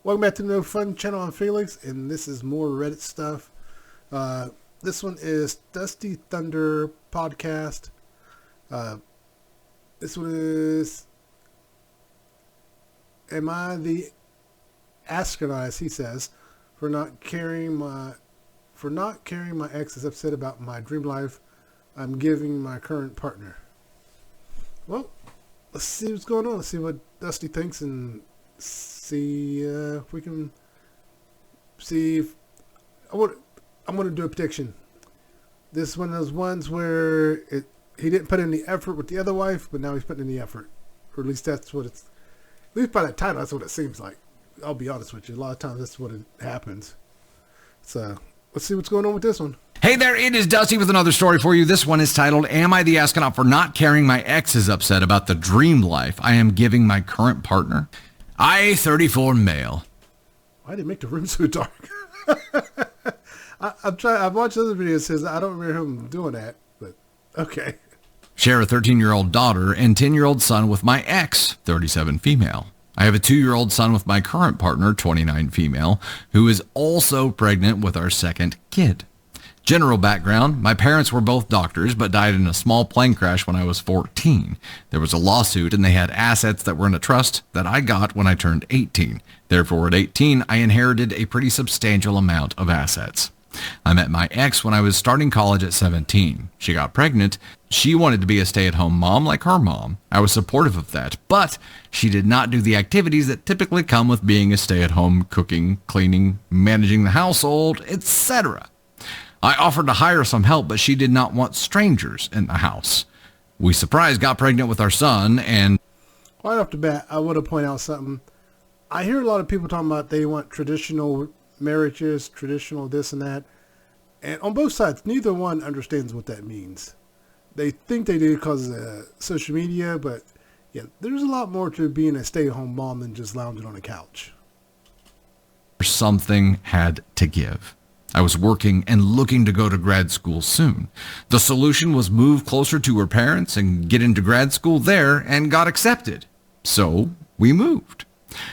Welcome back to the No Fun channel. I'm Felix, and this is more Reddit stuff. This one is Dusty Thunder Podcast. This one is, am I the astronaut, as he says, for not carrying my ex is upset about my dream life I'm giving my current partner. Well, let's see what's going on. Let's see what Dusty thinks and see if we can see if I'm going to do a prediction. This is one of those ones where he didn't put in the effort with the other wife, but now he's putting in the effort. Or at least that's what it's, at least by that title, that's what it seems like. I'll be honest with you. A lot of times that's what it happens. So let's see what's going on with this one. Hey there, it is Dusty with another story for you. This one is titled, Am I the Astronaut for Not Caring My Ex is Upset About the Dream Life I Am Giving My Current Partner? I, 34 male. Why did it make the room so dark? I've watched other videos that says I don't remember him doing that, but okay. Share a 13-year-old daughter and 10-year-old son with my ex, 37 female. I have a 2-year-old son with my current partner, 29 female, who is also pregnant with our second kid. General background, my parents were both doctors but died in a small plane crash when I was 14. There was a lawsuit and they had assets that were in a trust that I got when I turned 18. Therefore, at 18, I inherited a pretty substantial amount of assets. I met my ex when I was starting college at 17. She got pregnant. She wanted to be a stay-at-home mom like her mom. I was supportive of that, but she did not do the activities that typically come with being a stay-at-home, cooking, cleaning, managing the household, etc. I offered to hire some help, but she did not want strangers in the house. We surprised got pregnant with our son, and right off the bat, I want to point out something. I hear a lot of people talking about they want traditional marriages, traditional this and that. And on both sides, neither one understands what that means. They think they do because of social media, but yeah, there's a lot more to being a stay-at-home mom than just lounging on a couch. something had to give. I was working and looking to go to grad school soon. The solution was move closer to her parents and get into grad school there, and got accepted. So we moved.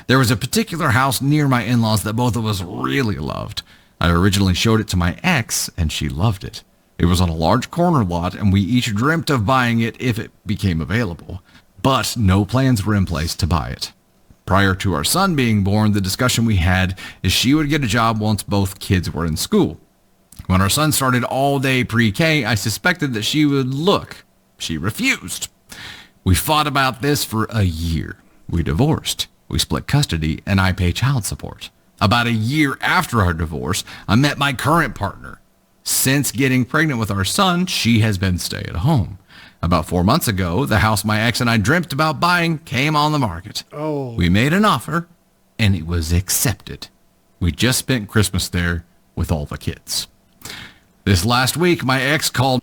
There was a particular house near my in-laws that both of us really loved. I originally showed it to my ex, and she loved it. It was on a large corner lot, and we each dreamt of buying it if it became available. But no plans were in place to buy it. Prior to our son being born, the discussion we had is she would get a job once both kids were in school. When our son started all-day pre-K, I suspected that she would look. She refused. We fought about this for a year. We divorced. We split custody, and I pay child support. About a year after our divorce, I met my current partner. Since getting pregnant with our son, she has been stay-at-home. About 4 months ago, the house my ex and I dreamt about buying came on the market. We made an offer, and it was accepted. We just spent Christmas there with all the kids. This last week, my ex called.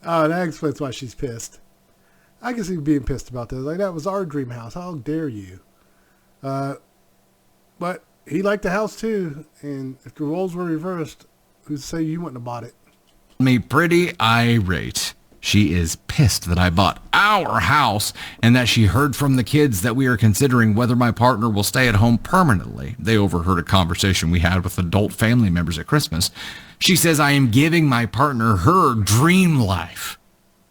Oh, that explains why she's pissed. I can see being pissed about this. Like, that was our dream house. How dare you? But he liked the house too, and if the roles were reversed, who'd say you wouldn't have bought it? Me pretty irate. She is pissed that I bought our house and that she heard from the kids that we are considering whether my partner will stay at home permanently. They overheard a conversation we had with adult family members at Christmas. She says I am giving my partner her dream life.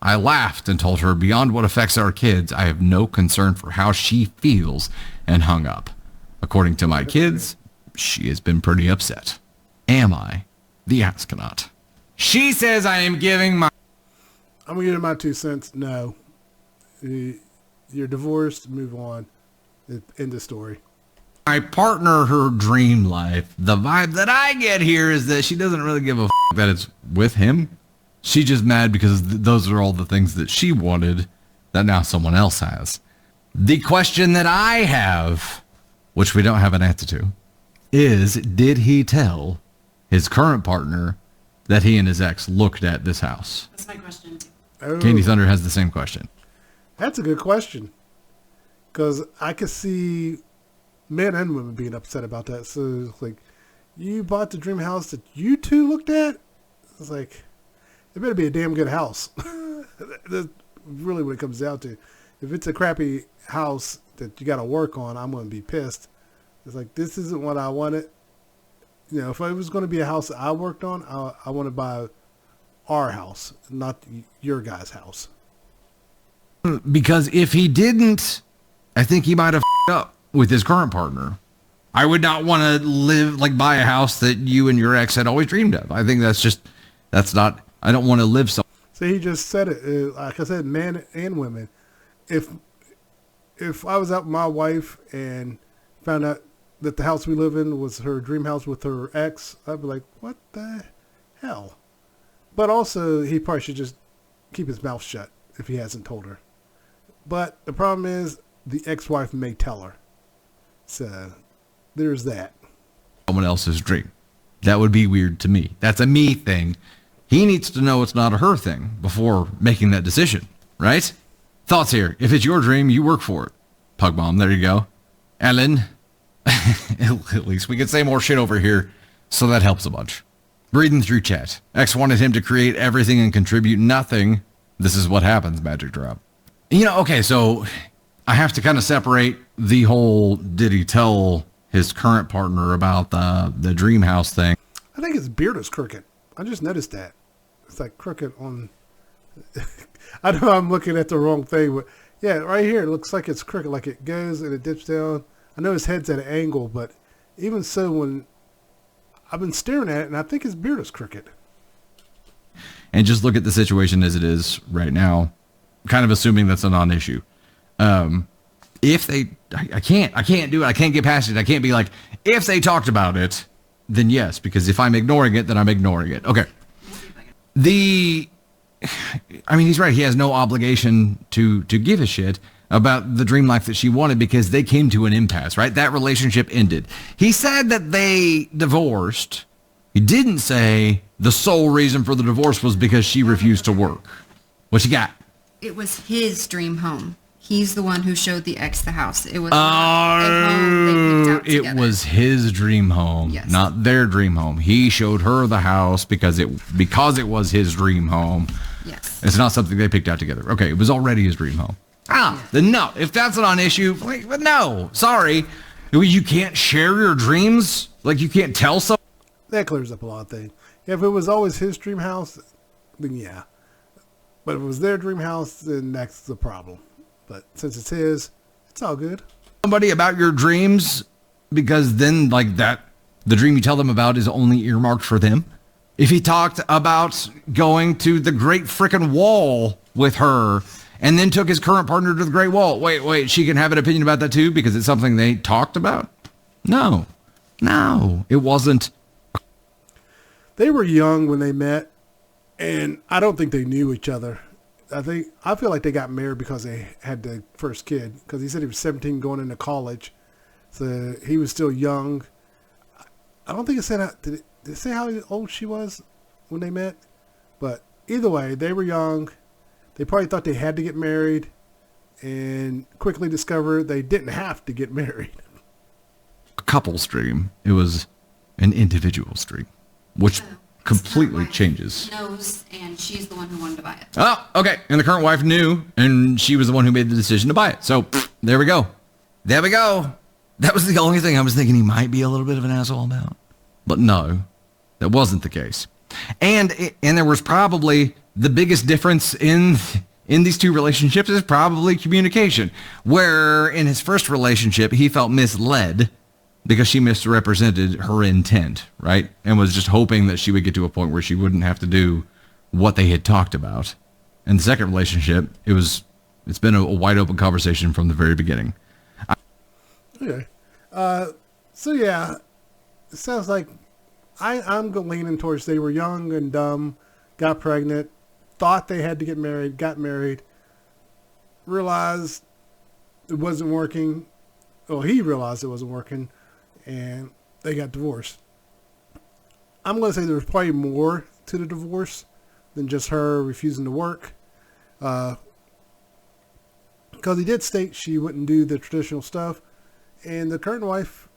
I laughed and told her beyond what affects our kids, I have no concern for how she feels, and hung up. According to my kids, she has been pretty upset. Am I the astronaut? She says I am giving my... I'm going to give my 2 cents. No. You're divorced. Move on. End of story. My partner her dream life. The vibe that I get here is that she doesn't really give a f*** that it's with him. She's just mad because those are all the things that she wanted that now someone else has. The question that I have, which we don't have an answer to, is did he tell his current partner that he and his ex looked at this house? That's my question. Oh, Candy Thunder has the same question. that's a good question. Because I could see men and women being upset about that. So it's like, you bought the dream house that you two looked at? It's like, it better be a damn good house. That's really what it comes down to. If it's a crappy house that you got to work on, I'm going to be pissed. It's like, this isn't what I wanted. You know, if it was going to be a house that I worked on, I want to buy our house, not your guy's house. Because if he didn't, I think he might have up with his current partner. I would not want to buy a house that you and your ex had always dreamed of. I think that's not, I don't want to live so. So he just said it. Like I said, men and women. If I was out with my wife and found out that the house we live in was her dream house with her ex, I'd be like, what the hell? But also, he probably should just keep his mouth shut if he hasn't told her. But the problem is, the ex-wife may tell her. So, there's that. Someone else's dream. That would be weird to me. That's a me thing. He needs to know it's not a her thing before making that decision, right? Thoughts here. If it's your dream, you work for it. Pug Mom, there you go. Ellen, at least we can say more shit over here, so that helps a bunch. Reading through chat. X wanted him to create everything and contribute nothing. This is what happens, Magic Drop. You know, okay, so I have to kind of separate the whole, did he tell his current partner about the dream house thing? I think his beard is crooked. I just noticed that. It's like crooked on... I know I'm looking at the wrong thing, but yeah, right here, it looks like it's crooked, like it goes and it dips down. I know his head's at an angle, but even so, when I've been staring at it, and I think his beard is crooked. And just look at the situation as it is right now, kind of assuming that's a non-issue. If they, I can't do it. I can't get past it. I can't be like, if they talked about it, then yes, because if I'm ignoring it, then I'm ignoring it. Okay. I mean, he's right. He has no obligation to give a shit about the dream life that she wanted because they came to an impasse, right? That relationship ended. He said that they divorced. He didn't say the sole reason for the divorce was because she refused to work. What you got? It was his dream home. He's the one who showed the ex the house. It was not a home they picked out together. It was his dream home, yes. Not their dream home. He showed her the house because it was his dream home. Yes. It's not something they picked out together. Okay, it was already his dream home. Then no. If that's not an issue, but no. Sorry. You can't share your dreams? Like you can't tell someone? That clears up a lot of things. If it was always his dream house, then yeah. But if it was their dream house, then that's the problem. But since it's his, it's all good. Somebody about your dreams, because then the dream you tell them about is only earmarked for them. If he talked about going to the Great Frickin' Wall with her and then took his current partner to the Great Wall, wait, she can have an opinion about that too because it's something they talked about? No, it wasn't. They were young when they met, and I don't think they knew each other. I feel like they got married because they had the first kid, because he said he was 17 going into college, so he was still young. I don't think it said did it say how old she was when they met? But either way, they were young. They probably thought they had to get married and quickly discovered they didn't have to get married. A couple's dream. It was an individual's dream, which completely changes. Knows, and she's the one who wanted to buy it. Oh, okay. And the current wife knew, and she was the one who made the decision to buy it. So there we go. There we go. That was the only thing I was thinking he might be a little bit of an asshole about. But no, that wasn't the case. And there was probably the biggest difference in these two relationships is probably communication. Where in his first relationship, he felt misled because she misrepresented her intent, right? And was just hoping that she would get to a point where she wouldn't have to do what they had talked about. In the second relationship, it's been a wide open conversation from the very beginning. Okay. So yeah, it sounds like I'm leaning towards they were young and dumb, got pregnant, thought they had to get married, got married, realized it wasn't working. Well, he realized it wasn't working, and they got divorced. I'm going to say there's probably more to the divorce than just her refusing to work. Because he did state she wouldn't do the traditional stuff. And the current wife,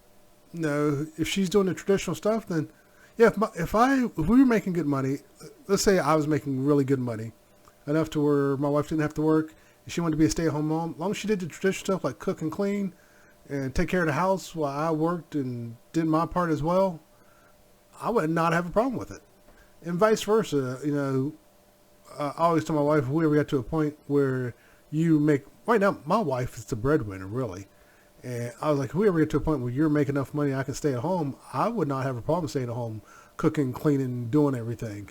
no, if she's doing the traditional stuff, then yeah, if we were making good money, let's say I was making really good money, enough to where my wife didn't have to work, and she wanted to be a stay-at-home mom, as long as she did the traditional stuff like cook and clean, and take care of the house while I worked and did my part as well, I would not have a problem with it. And vice versa. You know, I always tell my wife, if we ever got to a point where you make, right now, my wife is the breadwinner, really. And I was like, if we ever get to a point where you're making enough money I can stay at home, I would not have a problem staying at home, cooking, cleaning, doing everything.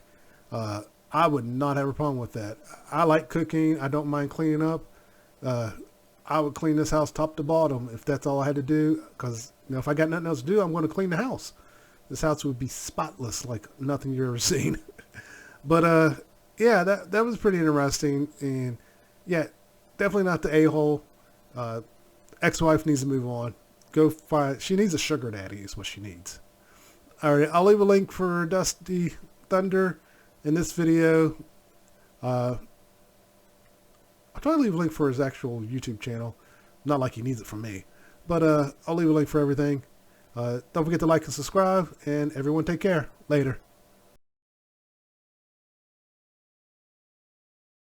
I would not have a problem with that. I like cooking. I don't mind cleaning up. I would clean this house top to bottom if that's all I had to do. Because, you know, if I got nothing else to do, I'm going to clean the house. This house would be spotless like nothing you've ever seen. But, yeah, that was pretty interesting. And, yeah, definitely not the a-hole. Ex-wife needs to move on. Go find, she needs a sugar daddy is what she needs. All right, I'll leave a link for Dusty Thunder in this video. I'll try to leave a link for his actual YouTube channel. Not like he needs it from me. But I'll leave a link for everything. Don't forget to like and subscribe. And everyone take care. Later.